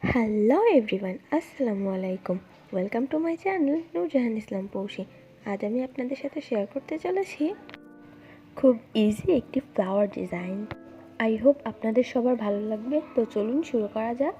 Hello everyone, আসসালামু আলাইকুম। Welcome to my channel Nurjahan Islam Poushi. আজ আমি আপনাদের সাথে শেয়ার করতে চলেছি খুব ইজি একটি ফ্লাওয়ার ডিজাইন। আই হোপ আপনাদের সবার ভালো লাগবে। তো চলুন শুরু করা যাক।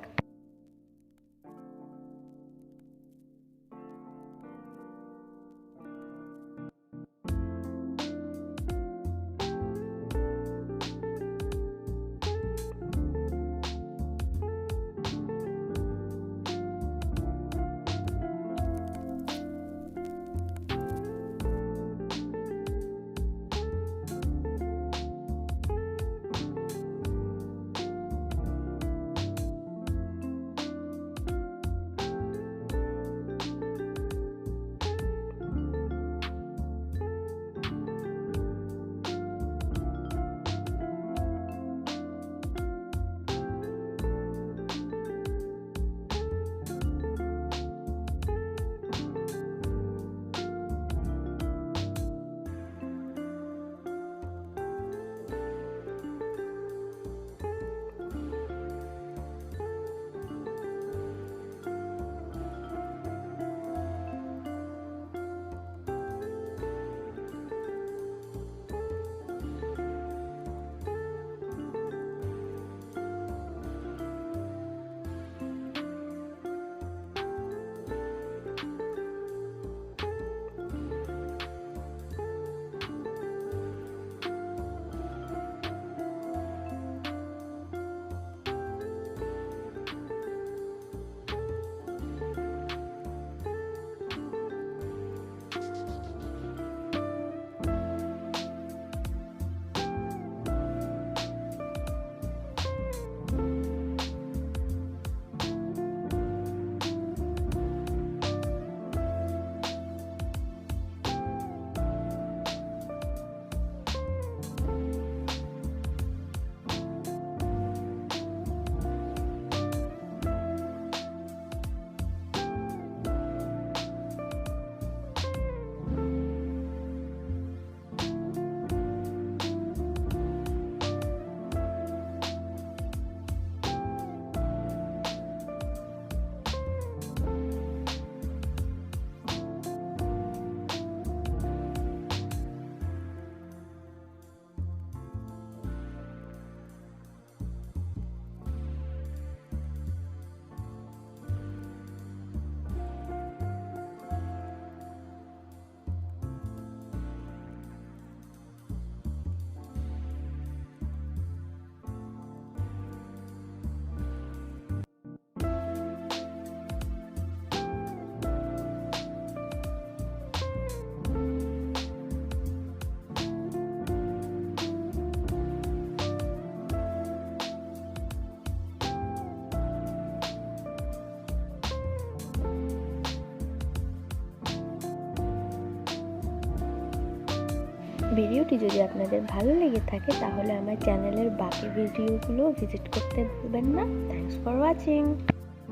ভিডিওটি যদি আপনাদের ভালো লেগে থাকে তাহলে আমার চ্যানেলের বাকি ভিডিওগুলো ভিজিট করতে ভুলবেন না। Thanks for watching.